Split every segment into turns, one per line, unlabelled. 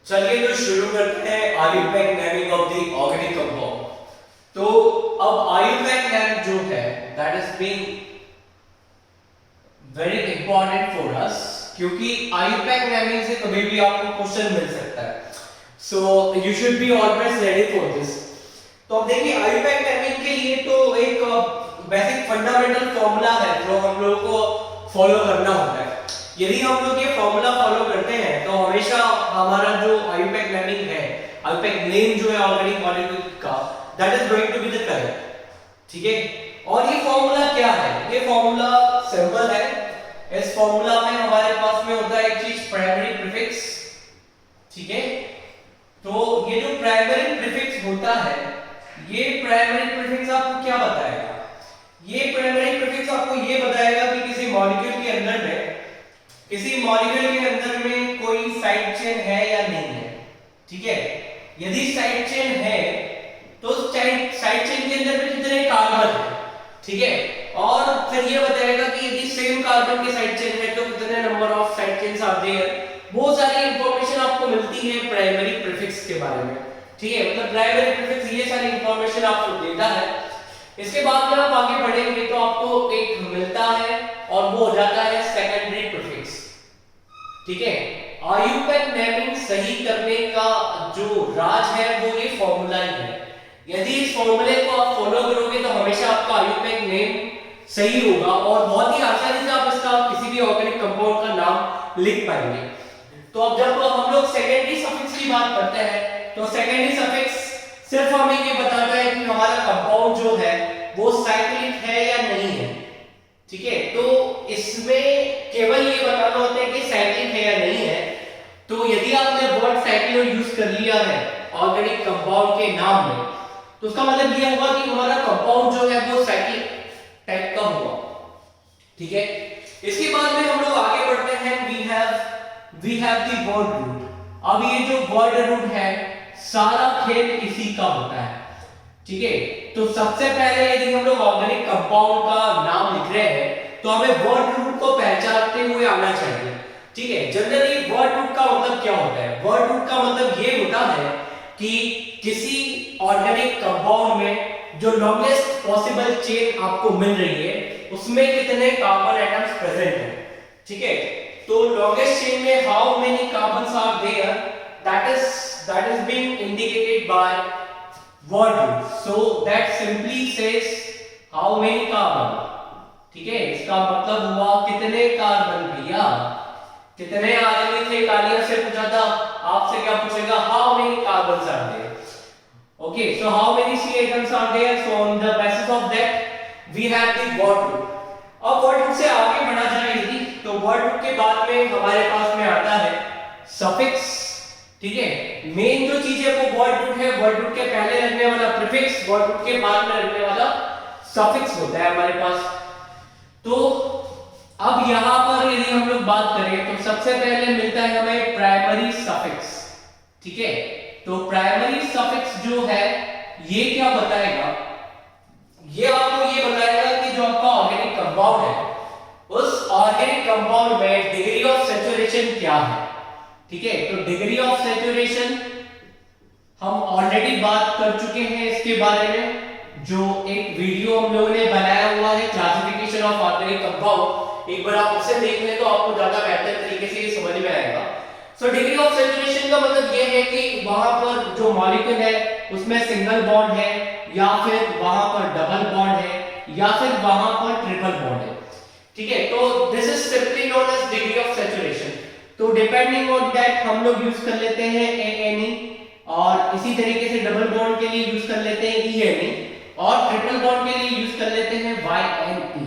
चलिए तो शुरू करते हैं IUPAC naming of the organic compound. तो अब IUPAC नेम जो है that is being very important for us, क्योंकि IUPAC नेमिंग से कभी भी आपको क्वेश्चन मिल सकता है। So you should be always ready for this. तो अब देखिए IUPAC नेमिंग के लिए तो एक बेसिक फंडामेंटल फॉर्मूला है जो हम लोगों को फॉलो करना होता है। यदि हम लोग ये फॉर्मूला फॉलो करते हैं तो हमेशा हमारा जो IUPAC नेमिंग है, IUPAC नेम जो है ऑर्गेनिक मॉलिक्यूल का, that is going to be the correct. ठीक है, और ये फॉर्मूला क्या है? ये फॉर्मूला सिंपल है। इस फॉर्मूला में हमारे पास में होता है एक चीज प्राइमरी प्रीफिक्स। ठीक है, तो ये जो प्राइमरी प्रीफिक्स होता है, ये प्राइमरी प्रीफिक्स आपको क्या बताएगा? ये प्राइमरी प्रीफिक्स आपको ये बताएगा कि किसी मॉलिक्यूल के अंदर में कोई साइड चेन है या नहीं है। ठीक है, यदि साइड चेन है तो साइड चेन के अंदर में कितने कार्बन है। ठीक है, और फिर ये बताएगा कि यदि सेम कार्बन के साइड चेन है तो कितने number of side chains are there. बहुत सारी इंफॉर्मेशन आपको मिलती है प्राइमरी प्रीफिक्स के बारे में। ठीक है, मतलब प्राइमरी प्रीफिक्स ये सारी इंफॉर्मेशन आपको देता है। इसके बाद जब आप आगे बढ़ेंगे तो आपको एक मिलता है और वो हो जाता है सेकेंडरी प्रीफिक्स। ठीक है, IUPAC नेमिंग सही करने का जो राज है वो ये फॉर्मूला ही है। यदि इस फॉर्मूले को आप फॉलो करोगे तो हमेशा आपका IUPAC नेम सही होगा और बहुत ही आसानी से आप इसका किसी भी ऑर्गेनिक कंपाउंड का नाम लिख पाएंगे। तो अब जब हम लोग सेकेंडरी सफिक्स की बात करते हैं तो सेकेंडरी सफिक्स सिर्फ हमें ये बताता है कि हमारा कंपाउंड जो है वो साइक्लिक है या नहीं है। ठीक है, तो इसमें केवल ये बताना होता है कि साइक्लिक है या नहीं है। तो यदि आपने वर्ड साइक्लिक यूज कर लिया है ऑर्गेनिक कंपाउंड के नाम में तो उसका मतलब ये होगा कि हमारा कंपाउंड जो है वो साइक्लिक टाइप का होगा। ठीक है, इसके बाद में हम लोग आगे बढ़ते हैं। We have the word root. अब ये जो वर्ड रूट है सारा खेल इसी का होता है। ठीक है, तो सबसे पहले यदि हम लोग ऑर्गेनिक कंपाउंड का नाम लिख रहे हैं तो हमें वर्ड रूट को पहचानते हुए आना चाहिए। ठीक है, जनरली वर्ड रूट का मतलब क्या होता है? वर्ड रूट का मतलब ये होता है कि किसी ऑर्गेनिक कंपाउंड में जो लॉन्गेस्ट पॉसिबल चेन आपको मिल रही है उसमें कितने कार्बन एटम्स प्रेजेंट हैं। ठीक है, तो लॉन्गेस्ट चेन में how many carbons are there, that is being indicated by word root. So that simply says how many carbon. ठीक है, इसका मतलब हुआ कितने कार्बन भैया, कितने आदमी थे। कालिया से पूछा था, आपसे क्या पूछेगा? how many carbons are there. Okay, so how many C atoms are there? So on the basis of that we have the word root. अब word root से आगे बढ़ा जाए यदि तो word root के बाद में हमारे पास में आता है suffix। ठीक है, मेन जो चीज है वो वर्ड रूट है। वर्ड रूट के पहले लगने वाला प्रीफिक्स, वर्ड रूट के बाद में लगने वाला सफिक्स होता है हमारे पास। तो अब यहां पर यदि हम लोग बात करें तो सबसे पहले मिलता है हमें प्राइमरी सफिक्स। ठीक है, तो प्राइमरी सफिक्स जो है ये क्या बताएगा? ये आपको ये बताएगा कि जो आपका ऑर्गेनिक कंपाउंड है उस ऑर्गेनिक कंपाउंड में डिग्री ऑफ सैचुरेशन क्या है। ठीक है, तो डिग्री ऑफ सैचुरेशन हम ऑलरेडी बात कर चुके हैं इसके बारे में। जो एक वीडियो हम लोगों ने बनाया हुआ है क्लासिफिकेशन ऑफ ऑर्गेनिक कंपाउंड, एक बार आप उसे देख लें तो आपको ज्यादा बेहतर तरीके से ये समझ में आएगा। सो डिग्री ऑफ सैचुरेशन का मतलब ये है कि वहां पर जो मॉलिक्यूल है उसमें सिंगल बॉन्ड है या फिर वहां पर डबल बॉन्ड है या फिर वहां पर ट्रिपल बॉन्ड है। ठीक है, तो this is simply known as degree of saturation. तो डिपेंडिंग ऑन दैट हम लोग यूज कर लेते हैं ANE, और इसी तरीके से डबल बॉन्ड के लिए यूज कर लेते हैं ENE, और ट्रिपल बॉन्ड के लिए यूज कर लेते हैं YNE।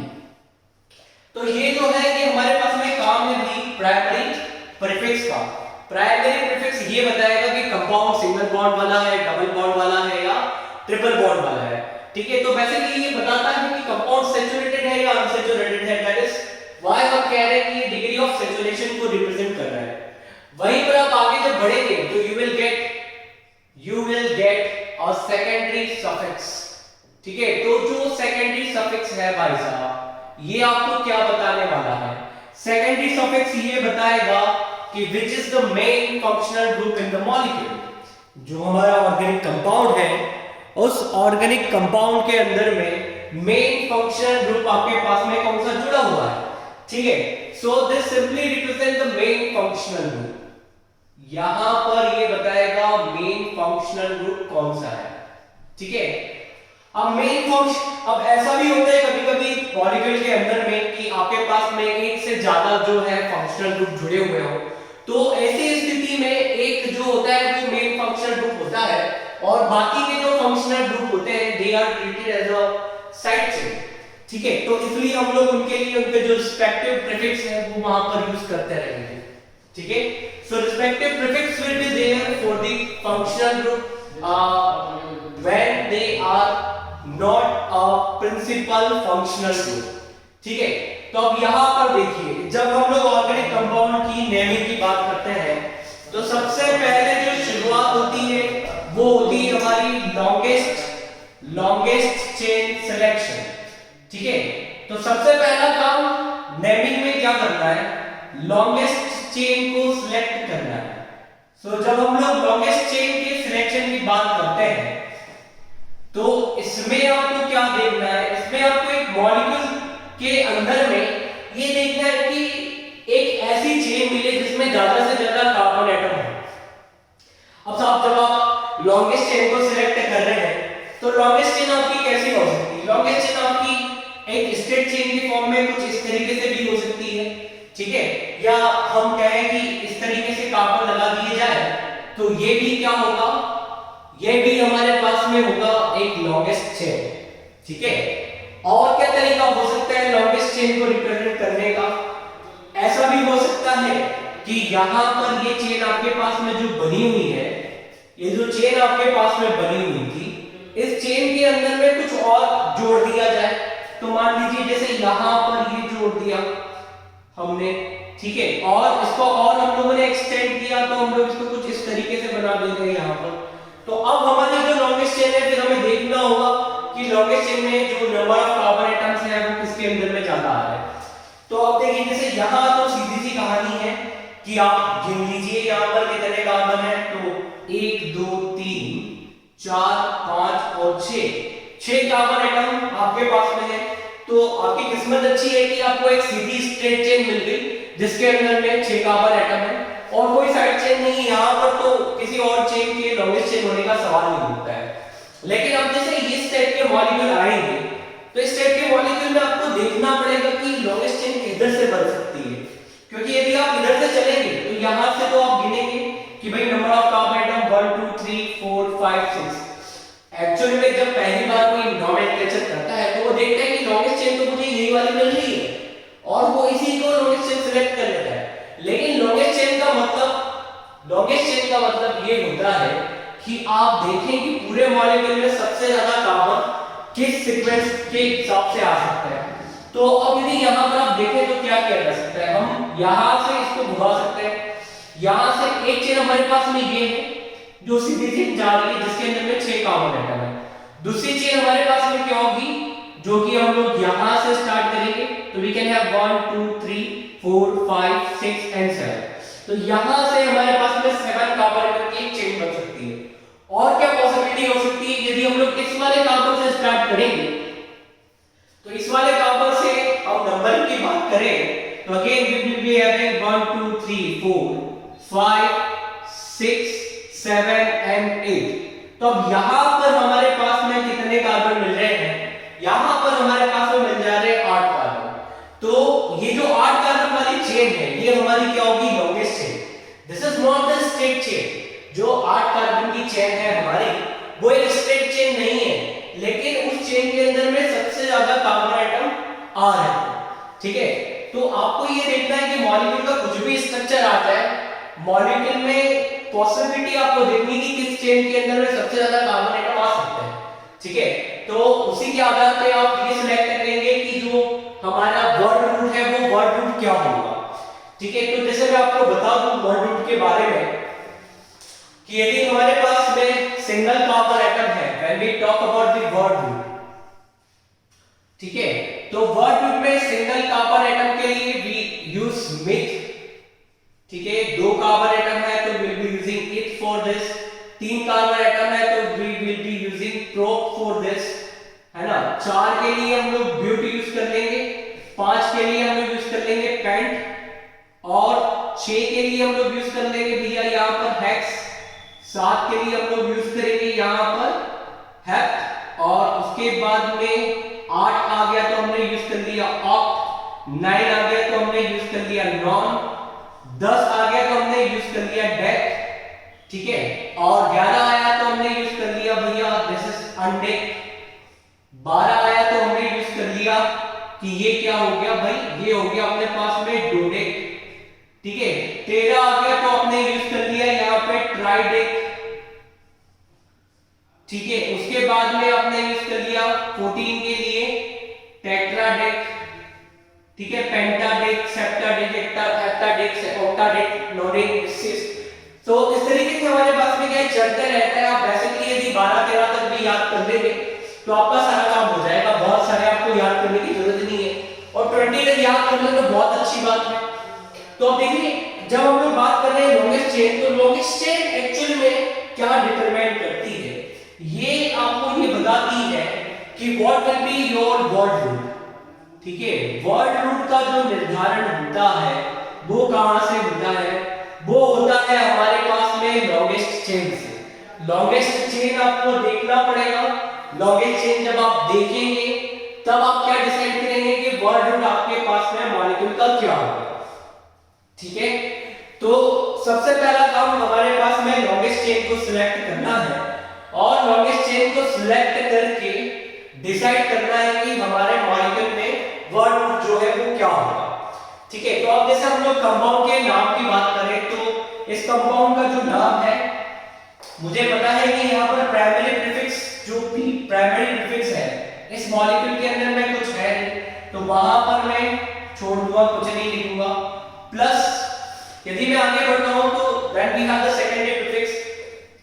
तो ये जो है ये हमारे पास में काम है प्राइमरी प्रीफिक्स का। प्राइमरी प्रीफिक्स ये बताएगा कि कंपाउंड सिंगल बॉन्ड वाला है, डबल बॉन्ड वाला है या ट्रिपल बॉन्ड वाला है। ठीक है, तो बेसिकली ये बताता है कि कंपाउंड सैचुरेटेड है या अनसैचुरेटेड है। दैट इज व्हाई हम कह रहे हैं कि ये डिग्री ऑफ सैचुरेशन को रिप्रेजेंट कर रहा है। वहीं पर आप आगे जब बढ़ेंगे तो you will get a secondary suffix. ठीक है, तो जो सेकेंडरी सफिक्स है भाई साहब ये आपको क्या बताने वाला है? सेकेंडरी सफिक्स ये बताएगा कि which is the main functional group in the molecule. जो हमारा ऑर्गेनिक कंपाउंड है उस ऑर्गेनिक कंपाउंड के अंदर में मेन फंक्शनल ग्रुप आपके पास में कौन सा जुड़ा हुआ है, ठीक है। So this simply represent the main functional group. यहां पर ये बताएगा मेन फंक्शनल ग्रुप कौन सा है, ठीक है। अब मेन फंक्शन, अब ऐसा भी होता है कभी कभी मॉलिक्यूल के अंदर में कि आपके पास में एक से ज्यादा जो है फंक्शनल ग्रुप जुड़े हुए हो, तो ऐसी स्थिति में एक जो होता है वो मेन फंक्शनल ग्रुप होता है और बाकी के जो फंक्शनल ग्रुप होते हैं they are treated as a side chain, ठीक है। तो इसलिए हम लोग उनके लिए उनके जो रिस्पेक्टिव प्रीफिक्स है वो वहां पर यूज करते रहेंगे, ठीक है। So respective prefix will be there for the functional group when they are not a principal functional group, ठीक है। तो अब यहां पर देखिए, जब हम लोग ऑर्गेनिक कंपाउंड की नेमिंग की बात करते हैं तो सबसे पहले जो शुरुआत होती है वो होती है हमारी लॉन्गेस्ट चेन सिलेक्शन, ठीक है। तो सबसे पहला काम नेमिंग में क्या करना है, लॉन्गेस्ट चेन को सिलेक्ट करना है। सो जब हम लोग लॉन्गेस्ट चेन के सिलेक्शन की बात करते हैं तो इसमें आपको क्या देखना है, इसमें आपको एक मॉलिक्यूल के अंदर में ये देखना है कि एक ऐसी चेन मिले जिसमें ज्यादा से ज्यादा कार्बन एटम हो। अब आप जब आप लॉन्गेस्ट चेन को सिलेक्ट कर रहे हैं तो लॉन्गेस्ट चेन आपकी कैसी हो सकती है, लॉन्गेस्ट चेन आपकी एक स्ट्रेट चेन की फॉर्म में कुछ इस तरीके से भी हो सकती है, ठीक है। या हम कहें कि इस तरीके से कार्बन लगा दिए जाए तो ये भी क्या होगा, ये भी हमारे पास में होगा एक लॉन्गेस्ट चेन, ठीक है। और क्या तरीका हो सकता है लॉन्गेस्ट चेन को रिप्रेजेंट करने का, ऐसा भी हो सकता है कि यहां पर ये चेन आपके पास में जो बनी हुई है, ये जो चेन आपके पास में बनी हुई थी, इस चेन के अंदर में कुछ और जोड़ दिया जाए। तो मान लीजिए जैसे यहां पर ये जोड़ दिया हमने, ठीक है, और इसको और हम लोगों ने एक्सटेंड किया तो हम लोग इसको कुछ इस तरीके से बना देंगे यहां पर। तो अब हमारी जो लॉन्गेस्ट चेन है फिर हमें देखना होगा कि लॉन्गेस्ट चेन में जो नंबर ऑफ कार्बन एटम्स है वो किसके अंदर में ज्यादा आ रहा है। तो अब देखिए जैसे यहां तो सीधी सी कहानी है कि आप गिन लीजिए यहां पर कितने कार्बन है, तो 1 2 3 4 5 और 6 कार्बन एटम आपके पास में है। तो आपकी किस्मत अच्छी है कि आपको एक सीधी स्ट्रेट चेन मिल गई जिसके अंदर में 6 कार्बन एटम है और कोई साइड चेन नहीं है यहां पर, तो किसी और चेन के लॉन्गेस्ट चेन होने का सवाल नहीं उठता है। लेकिन अब जैसे इस टाइप के मॉलिक्यूल आएंगे तो इस टाइप के मॉलिक्यूल में आपको देखना पड़ेगा कि लॉन्गेस्ट चेन किधर से बन सकती है, क्योंकि यदि आप इधर से चलेंगे तो यहां से तो आप गिनेंगे कि भाई number of carbon atom 1 2 3 4 5 6। Actually में जब पहली बार कोई नोमेनक्लेचर करता है तो वो देखता है कि लॉन्गेस्ट चेन तो मुझे यही वाली मिल रही है और वो इसी को लॉन्गेस्ट चेन सिलेक्ट कर लेता है। लेकिन लॉन्गेस्ट चेन का मतलब ये होता है कि आप देखें कि पूरे मॉलिक्यूल में सबसे ज्यादा कार्बन किस सीक्वेंस के हिसाब से आ सकता है। तो अब यदि यहां पर आप देखें तो क्या किया जा सकता है, हम यहां से इसको घुमा सकते हैं। यहां से एक चेन हमारे पास में ये है जो सीधी चेन जा रही है जिसके अंदर में 6 कार्बन एटम है। दूसरी चेन हमारे पास में क्या होगी, जो कि हम लोग यहां से स्टार्ट करेंगे, तो वी कैन हैव 1 2 3 4 5 6 एंड 7। तो यहां से हमारे पास में 7 कार्बन एटम की एक चेन बन सकती है। और क्या पॉसिबिलिटी हो सकती है, यदि हम लोग इस वाले कार्बन से स्टार्ट करेंगे तो इस वाले कार्बन से हम नंबर की बात करें तो again we will be having 1 2 3 4 5 6 7 and 8। तो अब यहां पर हमारे पास में कितने कार्बन मिल रहे हैं, यहां पर हमारे पास में मिल जा रहे हैं 8 कार्बन। तो ये जो 8 कार्बन वाली चेन है ये हमारी क्या होगी, longest chain. This is not the straight chain. जो 8 कार्बन की चेन है हमारी वो एक स्ट्रेट चेन नहीं है, लेकिन उस चेन के अंदर में सबसे ज्यादा कार्बन एटम आ रहे हैं, ठीक है। तो आपको ये देखना है कि मॉलिक्यूल का कुछ भी स्ट्रक्चर आता है, मॉलिक्यूल में पॉसिबिलिटी आपको देखनी कि किस चेन के अंदर में सबसे ज्यादा कार्बन एटम आ सकते हैं, ठीक है। तो उसी के आधार पर आप ये सिलेक्ट करेंगे कि जो हमारा वर्ड रूट है वो वर्ड रूट क्या होगा, ठीक है। तो जैसे मैं आपको बता दूं वर्ड रूट के बारे में कि यदि हमारे पास में सिंगल कार्बन एटम है, when we talk about the word root, ठीक है, तो वर्ड रूट में सिंगल कार्बन एटम के लिए वी यूज मिथ, ठीक है, 2 कार्बन एटम है तो we'll be using it for this, 3 carbon atom है तो we will be using prop for this, है ना। 4 के लिए हम लोग ब्यूट यूज कर लेंगे, 5 के लिए हम लोग यूज कर लेंगे पेंट, और 6 के लिए हम लोग यूज कर लेंगे भैया यहाँ पर हेक्स, 7 के लिए हम लोग यूज करेंगे यहाँ पर हेप, और उसके बाद में 8 आ गया तो हमने यूज कर लिया ऑक्ट, 9 आ गया तो हमने यूज कर लिया नॉन, 10 आ गया तो हमने यूज कर लिया डेक, ठीक है, और 11 आया तो हमने यूज कर लिया भैया दिस इज अनडेक, 12 आया तो हमने यूज कर लिया कि ये क्या हो गया भाई, ये हो गया अपने पास में डोडेक, ठीक है, 13 आ गया तो आपने यूज कर लिया यहाँ पे ट्राइडेक, ठीक है, उसके बाद में आपने यूज कर लिया 14 के लिए टेट्राडेक, ठीक है, पेंटाडेक, सेप्टाडेक, हेप्टाडेक, ऑक्टाडेक, नोडेक, सिक्स। तो इस तरीके से हमारे पास में क्या चलते रहता है। आप बेसिकली यदि 12-13 तक भी याद कर लेंगे तो आपका सारा काम हो जाएगा, बहुत सारे आपको याद करने की जरूरत नहीं है, और 20 तक याद कर ले तो बहुत अच्छी बात है। तो अब देखिए जब हम लोग बात कर रहे हैं लॉन्गेस्ट चेन, तो लॉन्गेस्ट चेन एक्चुअल में क्या डिटरमाइन करती है, ये आपको ये बताती है कि what will be your word root, ठीक है, वर्ड रूट का जो निर्धारण होता है वो कहां से होता है, वो होता है हमारे पास में लॉन्गेस्ट चेन से। लॉन्गेस्ट चेन आपको देखना पड़ेगा, लॉन्गेस्ट चेन जब आप देखेंगे तब आप क्या डिसाइड करेंगे कि वर्ड रूट आपके पास में मॉलिक्यूल का क्या होगा, ठीक है। तो सबसे पहला काम हमारे पास में लॉन्गेस्ट चेन को सिलेक्ट करना है, और लॉन्गेस्ट चेन को सिलेक्ट करके डिसाइड करना है कि हमारे मॉलिक्यूल में वर्ड रूट जो है वो क्या होगा, ठीक है। तो अब जैसे हम लोग कंपाउंड के नाम की बात करें तो इस कंपाउंड का जो नाम है, मुझे पता है कि यहाँ पर प्राइमरी प्रीफिक्स जो भी प्राइमरी प्रीफिक्स है इस मॉलिक्यूल के अंदर में कुछ है नहीं, तो वहां पर मैं छोड़ दूंगा, कुछ नहीं लिखूंगा। प्लस यदि मैं आगे बढ़ता हूं तो when we have the secondary prefix,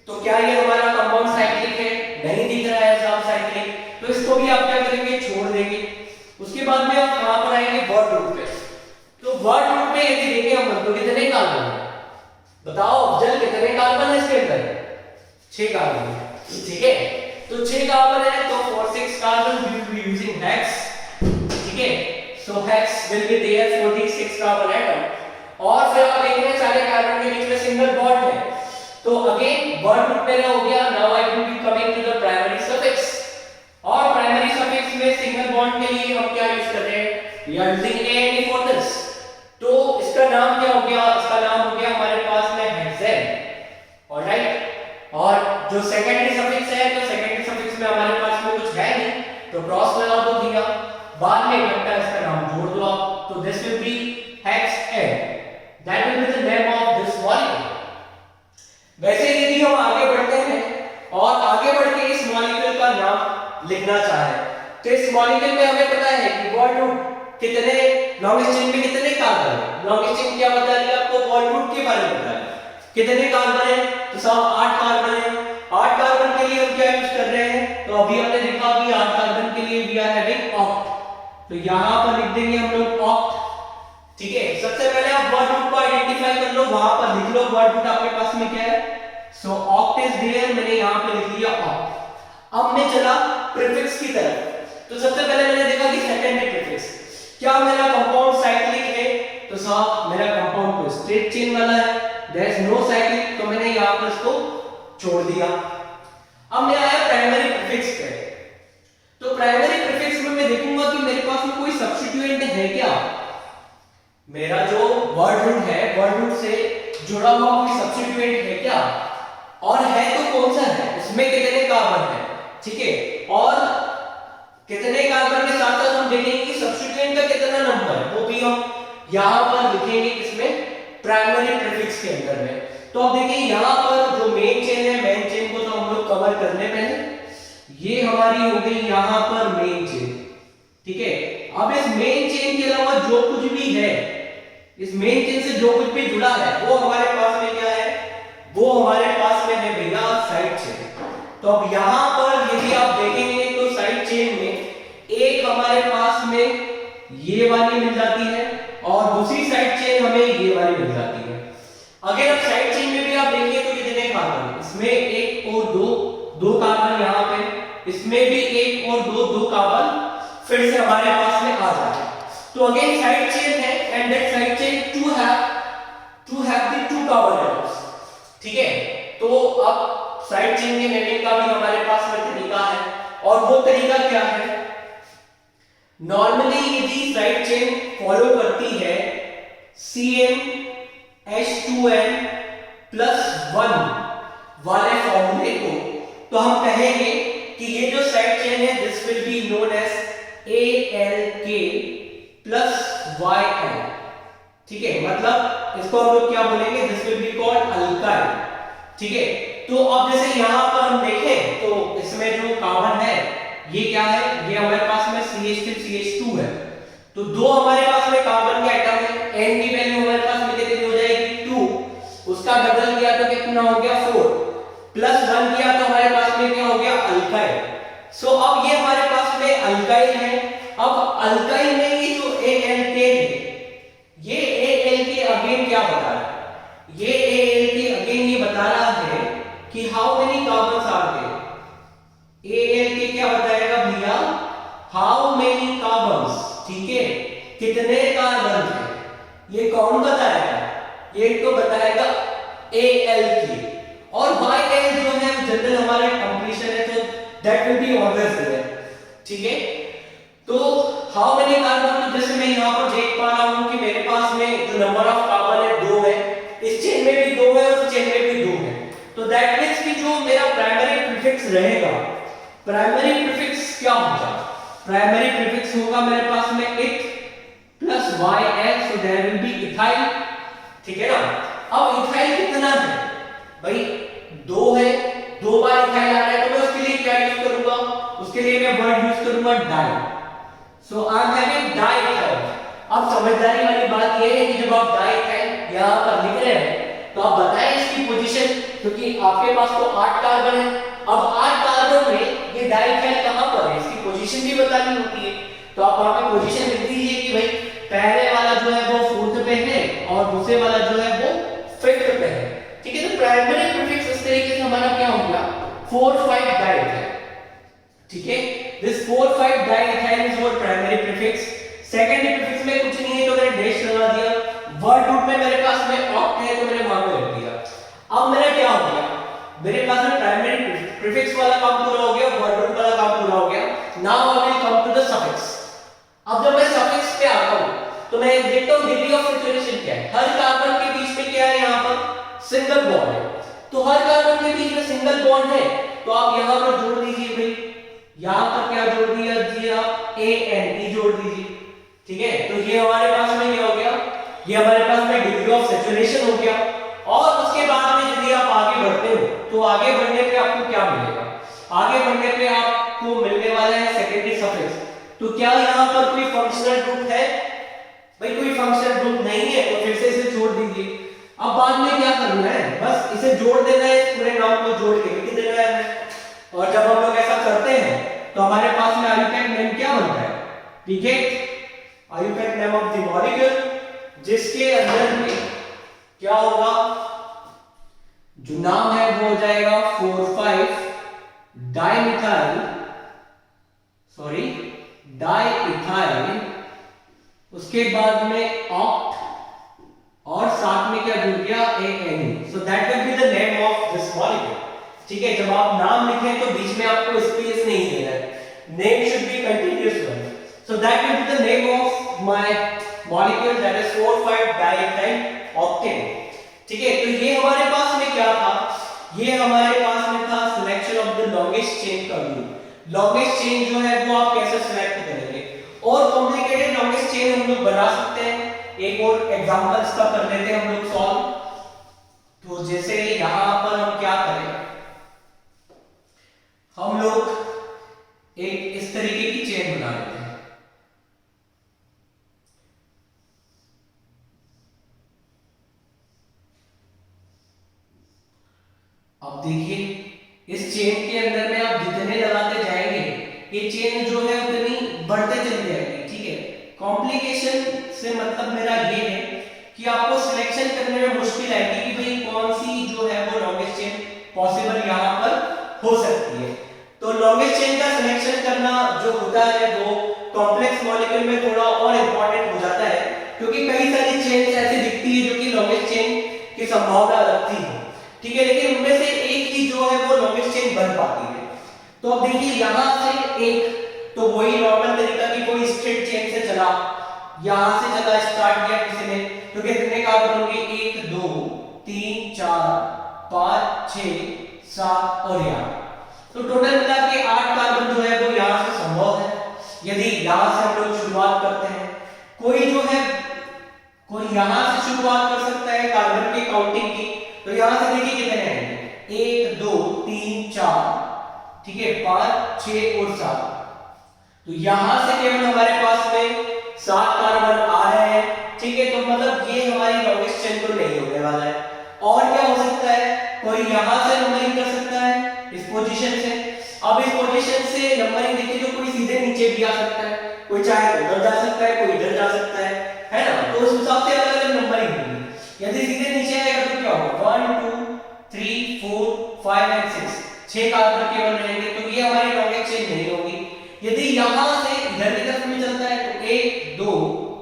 तो क्या ये हमारा कंपाउंड साइक्लिक है, नहीं दिख रहा है सब साइक्लिक, तो इसको भी आप क्या करेंगे, छोड़ देंगे। उसके बाद में आप कहां पर आएंगे, वर्ड रूट पे। तो वर्ड रूट में यदि देखें हम तो कितने कार्बन है, बताओ जल कितने कार्बन है इसके अंदर, 6 कार्बन है, ठीक है। तो 6 कार्बन है तो for 6 carbon we will be using hex, ठीक है। So hex will be there for the 6 carbon atom, और फिर आप देख रहे हैं सारे कार्बन के बीच में सिंगल बॉन्ड है, तो अगेन वर्ड रूट मेरा हो गया। Now I will be coming to the primary suffix, और प्राइमरी सफिक्स में सिंगल बॉन्ड के लिए हम क्या यूज कर रहे हैं, we are using ANE for this, तो इसका नाम क्या हो गया, इसका नाम हो गया हमारे पास में हेक्सेन, ऑलराइट। और जो सेकेंडरी सफिक्स है, तो सेकेंडरी सफिक्स में हमारे पास में कुछ है नहीं, तो क्रॉस लगा दो भैया, बाद में घंटा इसका नाम जोड़ दो आप, तो this will B hexane, that will be the name of this molecule. वैसे यदि हम आगे बढ़ते हैं और आगे बढ़ के इस मॉलिक्यूल का नाम लिखना चाहें, तो इस मॉलिक्यूल में हमें पता है कि वर्ड रूट कितने, लॉन्गेस्ट चेन में कितने कार्बन है, लॉन्गेस्ट चेन क्या बता रही है आपको, वर्ड रूट के बारे में बता रही है, कितने कार्बन है, तो सब 8 कार्बन है। 8 कार्बन के लिए हम क्या यूज कर रहे हैं, तो अभी हमने देखा कि 8 कार्बन के लिए वी आर हैविंग ऑक्ट, तो यहां पर लिख देंगे हम लोग ऑक्ट, ठीक है। सबसे पहले आप वर्ड रूट को आइडेंटिफाई कर लो, वहां पर लिख लो वर्ड रूट आपके पास में क्या है, सो ऑक्ट इज देयर, मैंने यहां पे लिख लिया ऑक्ट। अब मैं चला प्रीफिक्स की तरफ, तो सबसे पहले मैंने देखा कि सेकेंडरी प्रीफिक्स, क्या मेरा कंपाउंड साइक्लिक है, तो साहब मेरा कंपाउंड तो स्ट्रेट चेन वाला है, देयर इज नो साइक्लिक, तो मैंने यहां पर इसको छोड़ दिया। अब मैं आया प्राइमरी प्रीफिक्स पे, तो प्राइमरी प्रीफिक्स में मैं देखूंगा कि मेरे पास में कोई सब्स्टिट्यूएंट है क्या, मेरा जो वर्ड रूट है, वर्ड रूट से जुड़ा हुआ कोई सब्स्टिट्यूएंट है क्या, और है तो कौन सा है, उसमें कितने कार्बन है, ठीक है, और कितने कार्बन के साथ साथ हम देखेंगे कि सब्स्टिट्यूएंट का कितना नंबर है, वो भी हम यहां पर लिखेंगे, इसमें प्राइमरी प्रीफिक्स के अंदर में। तो अब देखिए यहां पर जो मेन चेन है, मेन चेन को तो हम लोग कवर कर ले पहले, ये हमारी हो गई यहां पर मेन चेन, ठीक है। अब इस मेन चेन के अलावा जो कुछ भी है, इस मेन चेन से जो कुछ भी जुड़ा है, वो हमारे पास में क्या है, वो हमारे पास में है भैया साइड चेन। तो अब यहां पर यदि आप देखेंगे तो साइड चेन में एक हमारे पास में ये वाली मिल जाती है, और दूसरी साइड चेन हमें ये वाली मिल जाती है। अगर अब साइड चेन में भी आप देखिए तो कितने कार्बन है, इसमें एक और दो कार्बन यहाँ पे, इसमें भी एक और दो कार्बन फिर से हमारे पास में आ जाए। तो अगेन साइड चेन है and that side chain to have the two carbon atoms, ठीक है। तो अब साइड चेन के नेमिंग का भी हमारे पास में तरीका है, और वो तरीका क्या है, नॉर्मली यदि साइड चेन फॉलो करती है CnH2n + 1 वाले फॉर्मूले को, तो हम कहेंगे कि ये जो साइड चेन है this will be known as ALK + YN, ठीक है। मतलब इसको हम लोग क्या बोलेंगे, this will be called alkyl, ठीक है। तो अब जैसे यहां पर हम देखें तो इसमें जो कार्बन है ये क्या है, ये हमारे पास में CH3CH2 है, तो दो हमारे पास में कार्बन के एटम है, N की वैल्यू हमारे पास में कितनी हो जाएगी 2, उसका डबल किया तो कितना हो गया 4, +1 किया तो हमारे पास में क्या हो गया अल्काइल। सो अब ये हमारे पास में अल्काइल है। अब अल्काइल में ये जो ALK है, ये ALK अगेन क्या बता रहा है, ये ALK अगेन ये बता रहा है कि how many carbons are there. ALK क्या बताएगा भैया, हाउ मेनी कार्बन्स, ठीक है, कितने कार्बन है, ये कौन बताएगा, ये तो बताएगा ALK। और YL जो है जनरल हमारा कंप्लीशन है, तो that will be always there, ठीक है। तो हाउ मेनी कार्बन, तो जैसे मैं यहां पर देख पा रहा हूं कि मेरे पास में जो नंबर ऑफ कार्बन है 2 है, इस चेन में भी 2 है और इस चेन में भी 2 है, तो दैट मींस कि जो मेरा प्राइमरी प्रीफिक्स रहेगा, प्राइमरी प्रीफिक्स क्या होगा, प्राइमरी प्रीफिक्स होगा मेरे पास में eth + YL, so there will be ethyl, ठीक है ना। अब इथाइल कितना है भाई, 2 है, 2 बार इथाइल आ रहा है, तो मैं उसके लिए क्या यूज करूंगा, उसके लिए मैं वर्ड यूज करूंगा di, so I am having diethyl. अब समझदारी वाली बात यह है कि जब आप डाइइथाइल यहां पर लिख रहे हैं तो आप बताएं इसकी पोजीशन, क्योंकि आपके पास तो 8 कार्बन है, अब 8 कार्बन में ये डाइइथाइल कहां पर है, इसकी पोजीशन भी बतानी होती है, तो आप वहां पे पोजीशन लिख दीजिए कि भाई पहले वाला जो है वो 4th पे है और दूसरे वाला जो है वो 5th पे है, ठीक है। तो प्राइमरी प्रीफिक्स इस तरीके से हमारा क्या हो गया 4,5 डाइइथाइल, ठीक है। This 4,5 diethyl is your primary prefix. Secondary prefix में कुछ नहीं है तो मैंने डैश लगा दिया, वर्ड रूट में मेरे पास में ऑक्ट है तो मैंने वहां पे रख दिया। अब मेरा क्या हो गया, मेरे पास में प्राइमरी प्रीफिक्स वाला काम पूरा हो गया, वर्ड रूट वाला काम पूरा हो गया। Now I will come to the suffix. अब जब मैं सफिक्स पे आता हूं तो मैं देखता हूं डिग्री ऑफ सैचुरेशन क्या है, हर कार्बन के बीच में क्या है, यहां पर सिंगल बॉन्ड है, तो हर कार्बन के बीच में सिंगल बॉन्ड है, तो आप यहां पर जोड़ दीजिए भाई, यहां पर क्या जोड़ दिया जी आप ANE जोड़ दीजिए, ठीक है। तो ये हमारे पास में क्या हो गया, ये हमारे पास में डिग्री ऑफ सैचुरेशन हो गया। और उसके बाद में यदि आप आगे बढ़ते हो तो आगे बढ़ने पे आपको क्या मिलेगा, आगे बढ़ने पे आपको मिलने वाला है सेकेंडरी सफिक्स। तो क्या यहां पर कोई फंक्शनल ग्रुप है, भाई कोई फंक्शनल ग्रुप नहीं है, तो फिर से इसे जोड़ दीजिए। अब बाद में क्या करना है, बस इसे जोड़ देना है, इस पूरे नाम को जोड़ के लिख देना है। और जब हम लोग ऐसा करते हैं तो हमारे पास में आयुपैक नेम क्या बनता है, ठीक है, IUPAC name of the molecule, जिसके अंदर में क्या होगा, जो नाम है वो हो जाएगा 4,5 डाइमिथाइल, सॉरी डाइइथाइल, उसके बाद में ऑक्ट और साथ में क्या जुड़ गया ANE, so that will be the name of this molecule, ठीक है। जब आप नाम लिखें तो बीच में आपको स्पेस नहीं देना है, name should be continuous one, so that will be the name of my molecule, that is 4,5 diethyl octane, ठीक है। तो ये हमारे पास में क्या था, ये हमारे पास में था selection of the longest chain का व्यू। लॉन्गेस्ट चेन जो है वो आप कैसे सिलेक्ट करेंगे, और कॉम्प्लिकेटेड लॉन्गेस्ट चेन हम लोग बना सकते हैं, एक और एग्जांपल इसका कर लेते हैं हम लोग सॉल्व। तो जैसे यहां पर हम क्या करें, हम लोग एक इस तरीके की चेन बना लेते हैं, अब देखिए इस चेन के अंदर में आप जितने लगाते जाएंगे ये चेन जो है उतनी बढ़ते चली जाएगी, ठीक है। कॉम्प्लिकेशन से मतलब मेरा ये है कि आपको सिलेक्शन करने में मुश्किल आएगी कि भाई कौन सी जो है वो लॉन्गेस्ट चेन पॉसिबल यहाँ पर हो सकती है। तो लॉन्गेस्ट चेन का सिलेक्शन करना जो होता है वो कॉम्प्लेक्स मॉलिक्यूल में थोड़ा और इंपॉर्टेंट हो जाता है, क्योंकि कई सारी चेन्स ऐसी दिखती है जो कि लॉन्गेस्ट चेन की संभावना रखती है, ठीक है, लेकिन उनमें से एक ही जो है वो लॉन्गेस्ट चेन बन पाती है। तो अब देखिए यहां से एक, तो वही नॉर्मल तरीका कि कोई स्ट्रेट चेन से चला, यहां से चला, स्टार्ट किया किसी ने, तो कितने कार्बन होंगे, 1 2 3 4 5 6 7 और यहाँ, तो टोटल मिला के 8 कार्बन जो है वो यहां से संभव है। यदि यहां से हम लोग शुरुआत करते हैं, कोई जो है कोई यहां से शुरुआत कर सकता है कार्बन की काउंटिंग की, तो यहां से देखिए कितने आएंगे, 1 2 3 4, ठीक है, 5 6 और 7, तो यहां से केवल हमारे पास में 7 कार्बन आ रहे हैं, ठीक है, तो मतलब ये हमारी लॉन्गेस्ट चेन तो नहीं होने वाला है। और क्या हो सकता है, कोई यहां से नंबरिंग कर सकता है इस पोजीशन से, अब इस पोजीशन से नंबरिंग देखिए जो कोई सीधे नीचे भी आ सकता है, कोई चाहे उधर जा सकता है, कोई इधर जा सकता है ना, तो उस हिसाब से अलग अलग नंबरिंग होगी। यदि सीधे नीचे आएगा तो क्या होगा, 1 2 3 4 5 और 6, 6 कार्बन केवल रहेंगे, तो ये हमारी लॉन्गेस्ट चेन नहीं होगी। यदि यहां से इधर की तरफ में चलता है तो 1 2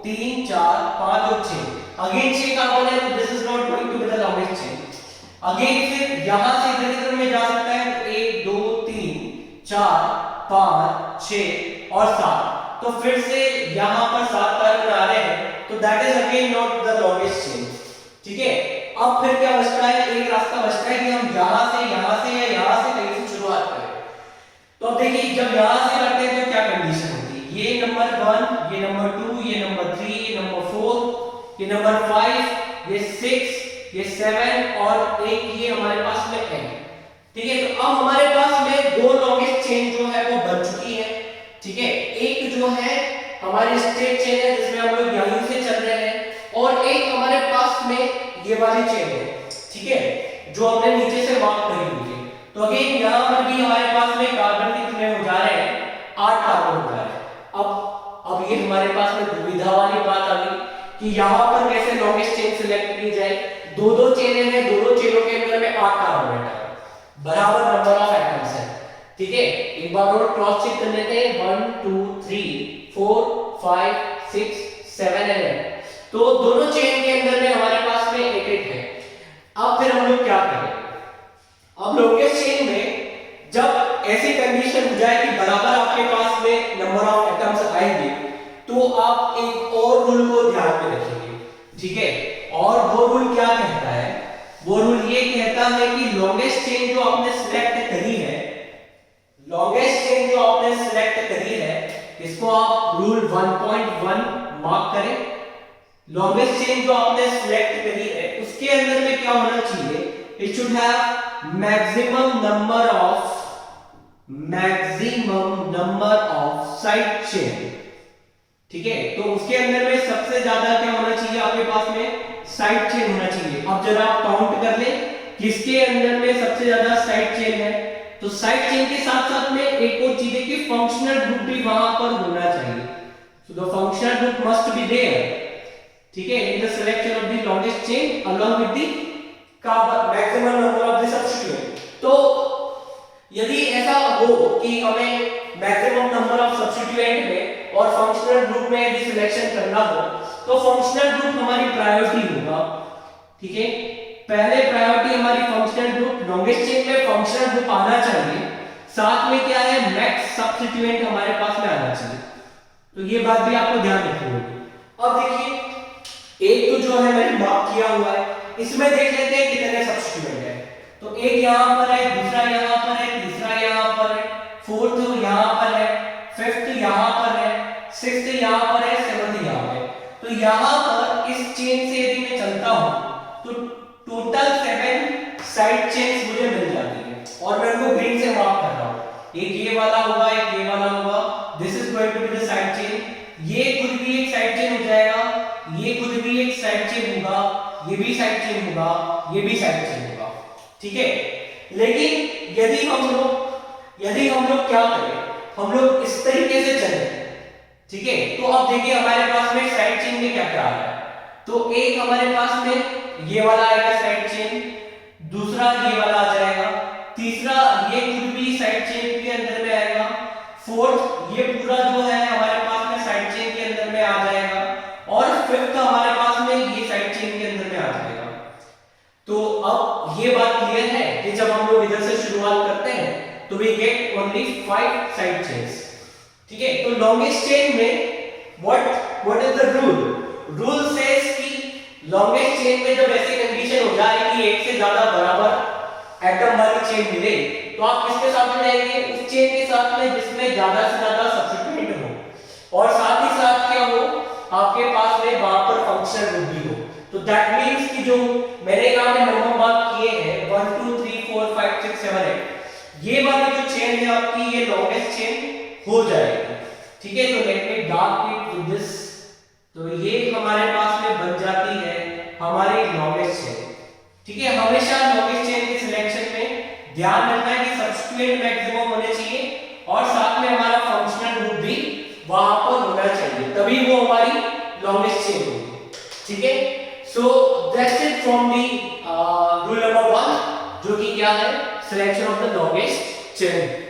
3 4 5 और 6, अगेन 6 कार्बन है, तो this is not going to be the longest chain. Again फिर यहां से इधर की तरफ में जा सकता है, तो 1 2 3 4 5 6 और 7, तो फिर से यहां पर 7 कार्बन आ रहे हैं, तो that is again not the longest chain, ठीक है। अब फिर क्या बचता है, एक रास्ता बचता है कि हम यहां से या यहां से कहीं से शुरुआत करें। तो अब देखिए जब यहां से करते हैं तो क्या कंडीशन होती है, ये नंबर 1, ये नंबर 2, ये नंबर 3, ये नंबर 4, ये नंबर 5, ये 6, ये 7 और एक ये हमारे पास में है, ठीक है। तो अब हमारे पास में दो लॉन्गेस्ट चेन जो है वो बन चुकी है, ठीक है। एक जो है हमारी स्ट्रेट चेन है जिसमें हम लोग यहीं से चल रहे हैं, और एक हमारे पास में ये वाली चेन है, ठीक है, जो हमने नीचे से मार्क करी हुई है। तो अगेन यहां पर भी हमारे पास में कार्बन कितने हो जा रहे हैं, 8 कार्बन हो जा रहे हैं। अब ये हमारे पास में दुविधा वाली बात आ गई कि यहां पर कैसे लॉन्गेस्ट चेन सिलेक्ट की जाए। दो चेनें हैं, दोनों चेनों के अंदर में 8 कार्बन है, बराबर नंबर ऑफ एटम्स है, ठीक है। एक बार और क्रॉस चेक कर लेते हैं, 1 2 3 4 5 6 7 और 8, तो दोनों चेन के अंदर में हमारे पास में 8 है। अब फिर हम लोग क्या करें, अब लॉन्गेस्ट चेन में जब ऐसी कंडीशन हो जाए कि बराबर आपके पास में नंबर ऑफ एटम्स आएंगे, तो आप एक और रूल को ध्यान में रखेंगे, ठीक है। और वो रूल क्या कहता है, वो रूल ये कहता है कि लॉन्गेस्ट चेन जो आपने सिलेक्ट करी है, लॉन्गेस्ट चेन जो आपने सिलेक्ट करी है, इसको आप रूल 1.1 मार्क करें। लॉन्गेस्ट चेन जो आपने सिलेक्ट करी है उसके अंदर में क्या होना चाहिए, it should have maximum number of side chain, ठीक है। तो उसके अंदर में सबसे ज्यादा क्या होना चाहिए, आपके पास में साइड चेन होना चाहिए। अब जरा आप काउंट कर ले किसके अंदर में सबसे ज्यादा साइड चेन है, तो साइड चेन के साथ साथ में एक और चीज है कि फंक्शनल ग्रुप भी वहां पर होना चाहिए, so the functional group must be there, ठीक है, in the selection of the longest chain along with the maximum number of the substituent. तो यदि ऐसा हो कि हमें मैक्सिमम नंबर ऑफ सब्स्टिट्यूएंट में और फंक्शनल ग्रुप में यदि सिलेक्शन करना हो, तो फंक्शनल ग्रुप हमारी प्रायोरिटी होगा, ठीक है। पहले प्रायोरिटी हमारी फंक्शनल ग्रुप, लॉन्गेस्ट चेन में फंक्शनल ग्रुप आना चाहिए, साथ में क्या है, मैक्स सब्स्टिट्यूएंट हमारे पास में आना चाहिए, तो ये बात भी आपको ध्यान रखनी होगी। अब देखिए एक तो जो है मैंने मार्क किया हुआ है, इसमें देख लेते हैं कितने सब्स्टिट्यूएंट है, तो एक यहां पर है, दूसरा यहां पर है, तीसरा यहां पर है, फोर्थ यहां पर है, फिफ्थ यहां पर है, सिक्स्थ यहां पर है, सेवंथ यहां पर है। तो यहां पर इस चेन से यदि मैं चलता हूं तो टोटल 7 साइड चेन्स मुझे मिल जाती है, और मैं उनको ग्रीन से मार्क कर रहा हूं, एक ये वाला होगा, एक ये वाला होगा, this is going to be the side chain, ये खुद भी एक साइड चेन हो जाएगा, ये खुद भी एक साइड चेन होगा, ये भी साइड चेन होगा, ये भी साइड चेन होगा, ठीक है। लेकिन यदि हम लोग क्या करें, हम लोग इस तरीके से चलें, ठीक है, तो अब देखिए हमारे पास में साइड चेन में क्या क्या आ रहा है, तो एक हमारे पास में ये वाला आएगा साइड चेन, दूसरा ये वाला आ जाएगा, तीसरा ये खुद भी साइड चेन के अंदर में आएगा, फोर्थ ये पूरा जो है हमारे पास में साइड चेन के अंदर में आ जाएगा, और फिफ्थ हमारे पास में ये साइड चेन के अंदर में आ जाएगा। तो अब ये बात क्लियर है कि जब हम लोग इधर से शुरुआत करते हैं तो we get only 5 side chains. ठीक है, तो लॉन्गेस्ट चेन में what is the rule says कि लॉन्गेस्ट चेन में जब ऐसी कंडीशन हो जाए कि एक से ज्यादा बराबर एटम वाली चेन मिले तो आप किसके साथ में जाएंगे, उस चेन के साथ में जिसमें ज्यादा से ज्यादा सब्स्टिट्यूएंट हो और साथ ही साथ क्या हो, आपके पास में वहां पर फंक्शनल ग्रुप भी हो। तो दैट मींस कि जो मैंने यहां पे नंबर मार्क किए हैं 1 2 3 4 5 6 7 8, ये वाली जो चेन है आपकी ये लॉन्गेस्ट चेन हो जाएगी। ठीक है, तो let me dark it with this. तो ये हमारे पास में बन जाती है हमारी लॉन्गेस्ट चेन। ठीक है, हमेशा लॉन्गेस्ट चेन के सिलेक्शन में ध्यान रखना है कि सब्स्टिट्यूएंट मैक्सिमम होने चाहिए और साथ में हमारा फंक्शनल ग्रुप भी वहां पर होना चाहिए, तभी वो हमारी लॉन्गेस्ट चेन होगी। ठीक है, so that's it from the rule number 1, जो कि क्या है, selection of the longest chain.